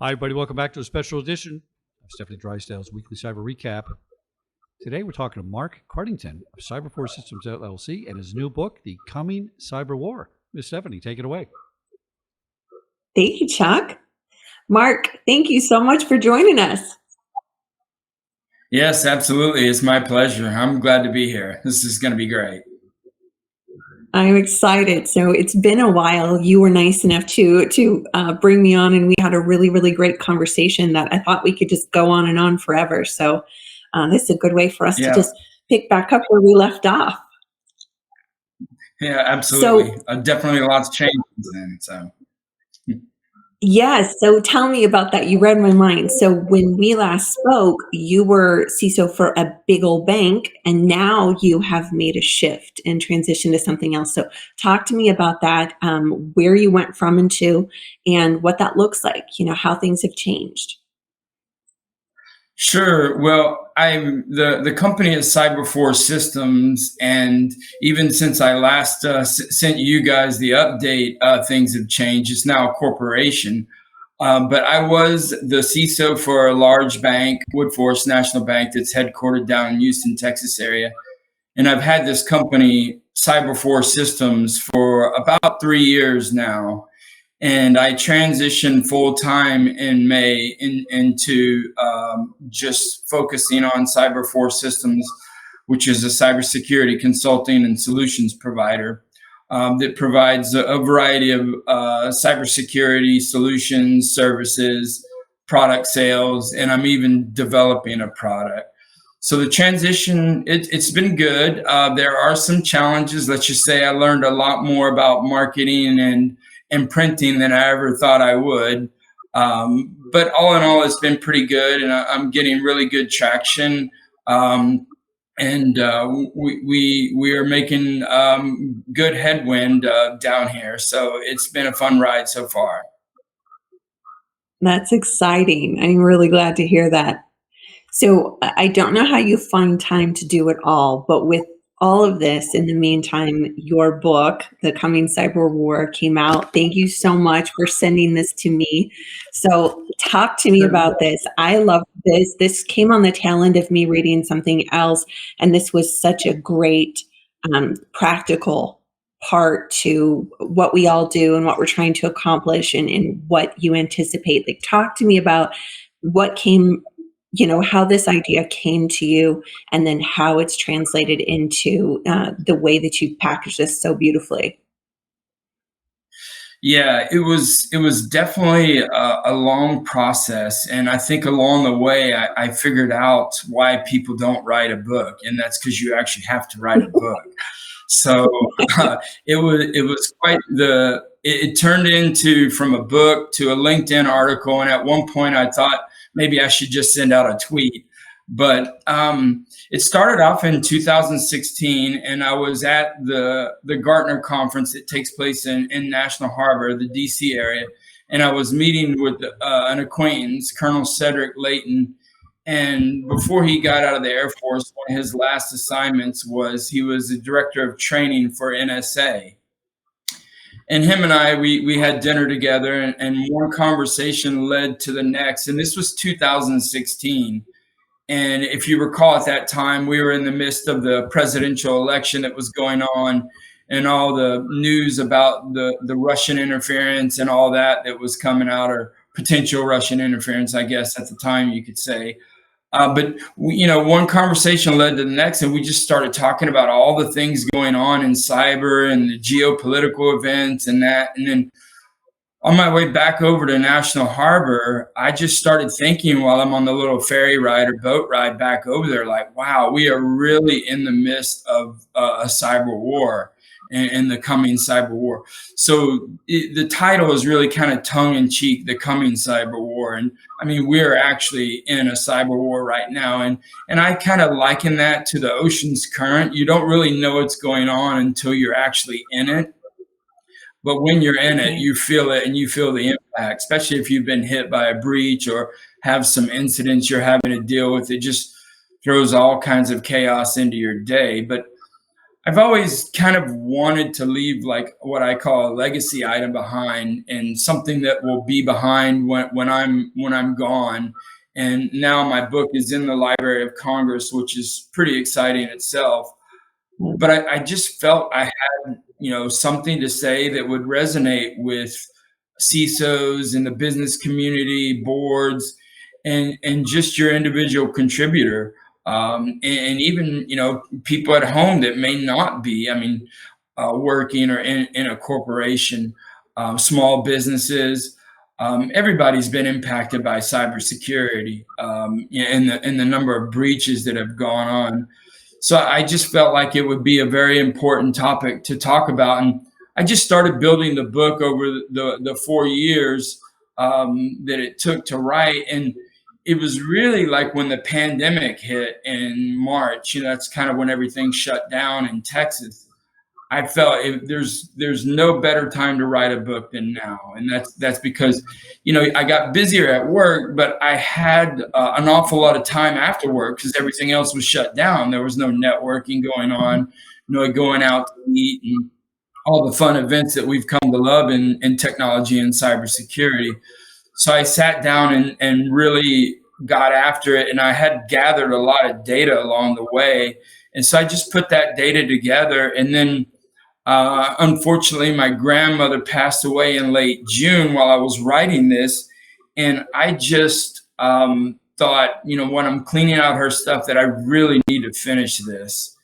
Hi, everybody. Welcome back to a special edition of Stefanie Drysdale's Weekly Cyber Recap. Today, we're talking to Marc Crudgington of Cyber4 Systems LLC and his new book, The Coming Cyber War. Ms. Stefanie, take it away. Thank you, Chuck. Marc, thank you so much for joining us. Yes, absolutely. It's my pleasure. I'm glad to be here. This is going to be great. I'm excited. So it's been a while. You were nice enough to bring me on, and we had a really, really great conversation that I thought we could just go on and on forever. So this is a good way for us to just pick back up where we left off. Yeah, absolutely. So, definitely lots of changes in. So. Yes. So tell me about that. You read my mind. So when we last spoke, you were CISO for a big old bank, and now you have made a shift and transitioned to something else. So talk to me about that, where you went from and to, and what that looks like, how things have changed. Sure. Well, the company is Cyber4 Systems, and even since I last sent you guys the update, things have changed. It's now a corporation. But I was the CISO for a large bank, Woodforest National Bank, that's headquartered down in Houston, Texas area. And I've had this company, Cyber4 Systems, for about 3 years now. And I transitioned full-time in May into just focusing on Cyber4 Systems, which is a cybersecurity consulting and solutions provider that provides a variety of cybersecurity solutions, services, product sales, and I'm even developing a product. So the transition, it's been good. There are some challenges. Let's just say I learned a lot more about marketing and printing than I ever thought I would. But all in all, it's been pretty good, and I'm getting really good traction. And we are making good headwind down here. So it's been a fun ride so far. That's exciting. I'm really glad to hear that. So I don't know how you find time to do it all, but with all of this, in the meantime, your book, The Coming Cyber War, came out. Thank you so much for sending this to me. So talk to me about this. I love this. This came on the tail end of me reading something else, and this was such a great practical part to what we all do and what we're trying to accomplish and what you anticipate. Like, talk to me about what came, how this idea came to you, and then how it's translated into the way that you package this so beautifully. Yeah, it was definitely a long process. And I think along the way, I figured out why people don't write a book. And that's because you actually have to write a book. So it was quite it turned into from a book to a LinkedIn article. And at one point I thought maybe I should just send out a tweet. But it started off in 2016, and I was at the Gartner conference that takes place in National Harbor, the DC area. And I was meeting with an acquaintance, Colonel Cedric Layton. And before he got out of the Air Force, one of his last assignments was he was the director of training for NSA. And him and I, we had dinner together, and one conversation led to the next. And this was 2016. And if you recall, at that time, we were in the midst of the presidential election that was going on, and all the news about the Russian interference and all that was coming out, or potential Russian interference, I guess, at the time you could say. But one conversation led to the next, and we just started talking about all the things going on in cyber and the geopolitical events and that. And then on my way back over to National Harbor, I just started thinking while I'm on the little ferry ride or boat ride back over there, like, wow, we are really in the midst of a cyber war and the coming cyber war. So the title is really kind of tongue in cheek, The Coming Cyber War. And I mean, we're actually in a cyber war right now. And I kind of liken that to the ocean's current. You don't really know what's going on until you're actually in it. But when you're in it, you feel it, and you feel the impact, especially if you've been hit by a breach or have some incidents you're having to deal with. It just throws all kinds of chaos into your day. But I've always kind of wanted to leave like what I call a legacy item behind, and something that will be behind when I'm gone. And now my book is in the Library of Congress, which is pretty exciting itself. But I just felt I had, something to say that would resonate with CISOs in the business community, boards, and just your individual contributor, and even people at home that may not be, working or in a corporation, small businesses. Everybody's been impacted by cybersecurity, and the number of breaches that have gone on. So I just felt like it would be a very important topic to talk about. And I just started building the book over the 4 years that it took to write. And it was really like when the pandemic hit in March, that's kind of when everything shut down in Texas. I felt there's no better time to write a book than now, and that's because I got busier at work, but I had an awful lot of time after work because everything else was shut down. There was no networking going on, no going out to eat, and all the fun events that we've come to love in technology and cybersecurity. So I sat down and really got after it, and I had gathered a lot of data along the way, and so I just put that data together, and then. Unfortunately, my grandmother passed away in late June while I was writing this. And I just thought, when I'm cleaning out her stuff, that I really need to finish this.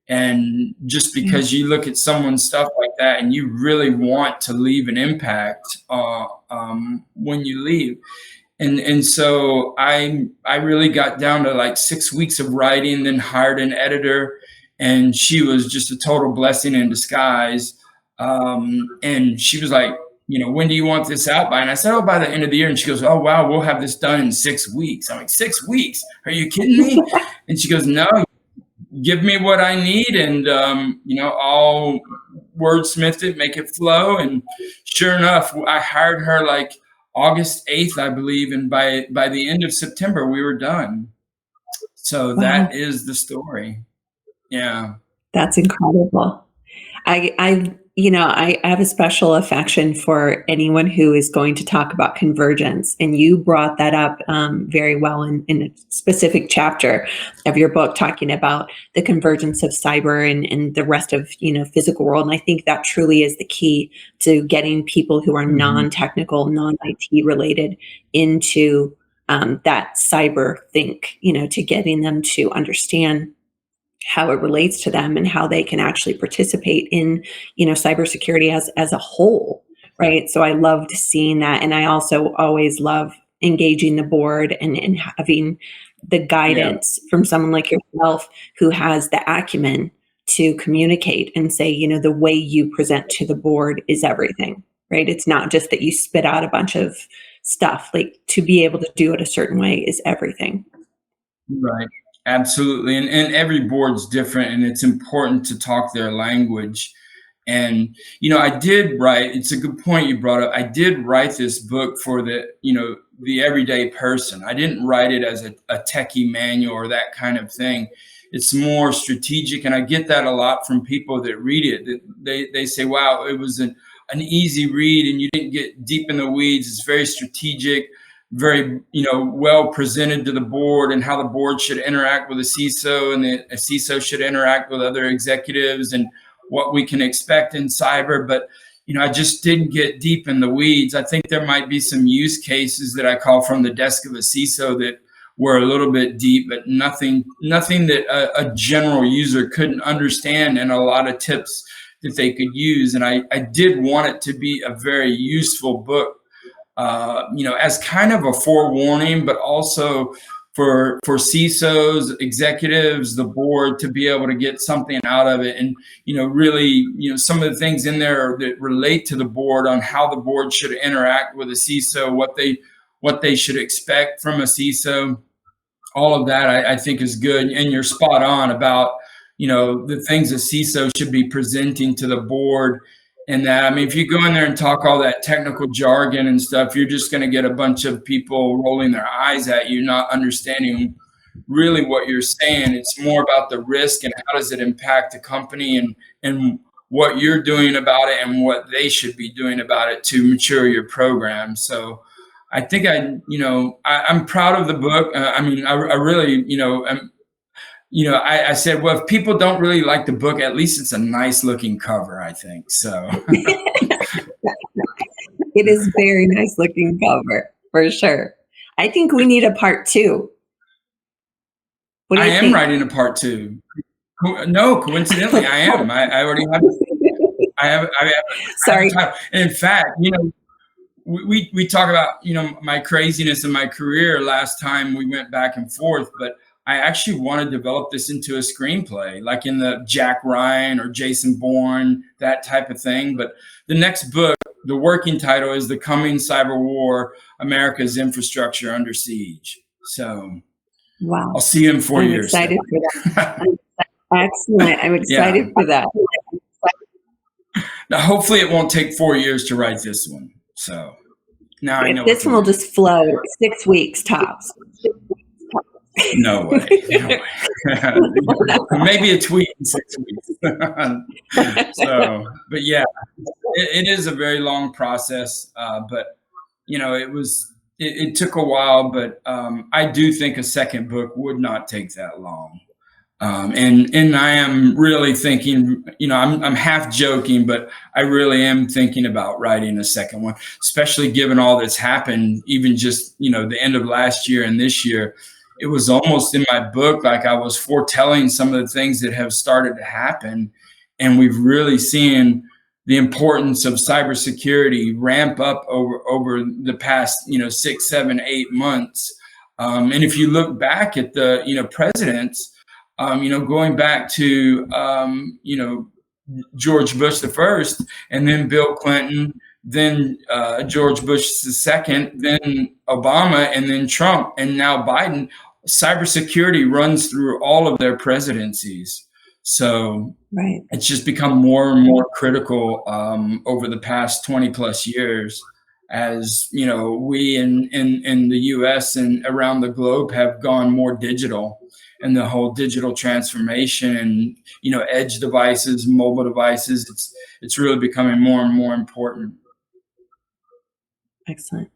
And just because you look at someone's stuff like that and you really want to leave an impact when you leave. And so I really got down to like 6 weeks of writing, then hired an editor. And she was just a total blessing in disguise. And she was like, when do you want this out by? And I said, oh, by the end of the year. And she goes, oh, wow, we'll have this done in 6 weeks. I'm like, 6 weeks? Are you kidding me? And she goes, no, give me what I need. And, I'll wordsmith it, make it flow. And sure enough, I hired her like August 8th, I believe. And by the end of September, we were done. So that is the story. Yeah. That's incredible. I have a special affection for anyone who is going to talk about convergence. And you brought that up very well in a specific chapter of your book, talking about the convergence of cyber and the rest of, physical world. And I think that truly is the key to getting people who are non-technical, non-IT related into that cyber think, to getting them to understand how it relates to them and how they can actually participate in, cybersecurity as a whole, right? So I loved seeing that. And I also always love engaging the board and having the guidance from someone like yourself who has the acumen to communicate and say, the way you present to the board is everything, right? It's not just that you spit out a bunch of stuff. Like, to be able to do it a certain way is everything. Right. Absolutely. And every board's different, and it's important to talk their language. And, I did write, it's a good point you brought up. I did write this book for the everyday person. I didn't write it as a techie manual or that kind of thing. It's more strategic. And I get that a lot from people that read it. They say, wow, it was an easy read and you didn't get deep in the weeds. It's very strategic, very, well presented to the board, and how the board should interact with a CISO, and a CISO should interact with other executives, and what we can expect in cyber. But, I just didn't get deep in the weeds. I think there might be some use cases that I call from the desk of a CISO that were a little bit deep, but nothing that a general user couldn't understand, and a lot of tips that they could use. And I did want it to be a very useful book, as kind of a forewarning, but also for CISOs, executives, the board, to be able to get something out of it. And, really, some of the things in there that relate to the board on how the board should interact with a CISO, what they should expect from a CISO. All of that I think is good. And you're spot on about, the things a CISO should be presenting to the board. And that, if you go in there and talk all that technical jargon and stuff, you're just going to get a bunch of people rolling their eyes at you, not understanding, really what you're saying. It's more about the risk and how does it impact the company, and what you're doing about it and what they should be doing about it to mature your program. So I think I'm proud of the book. I mean, I really, I said, well, if people don't really like the book, at least it's a nice looking cover, I think. So It is very nice looking cover for sure. I think we need a part 2. What do I you am think? writing a part 2. No, coincidentally, I am. I already have. I have. Sorry. Time. And in fact, we talk about my craziness in my career last time we went back and forth, but I actually want to develop this into a screenplay, like in the Jack Ryan or Jason Bourne, that type of thing. But the next book, the working title is The Coming Cyber War: America's Infrastructure Under Siege. So Wow. I'll see you in 4 years. I'm excited for that. Excellent. I'm excited for that. Now, hopefully it won't take 4 years to write this one. So now I know this one will just flow 6 weeks tops. No way. No way. Maybe a tweet in 6 weeks. So, but yeah, it is a very long process. But it took a while, but I do think a second book would not take that long. And I am really thinking, I'm half joking, but I really am thinking about writing a second one, especially given all that's happened, even just, the end of last year and this year. It was almost in my book like I was foretelling some of the things that have started to happen. And we've really seen the importance of cybersecurity ramp up over the past, 6, 7, 8 months. And if you look back at the, presidents, going back to, George Bush the first, and then Bill Clinton, then George Bush II, then Obama, and then Trump, and now Biden, cybersecurity runs through all of their presidencies. So right. It's just become more and more critical over the past 20 plus years, as we in the US and around the globe have gone more digital, and the whole digital transformation and edge devices, mobile devices, it's really becoming more and more important. Excellent.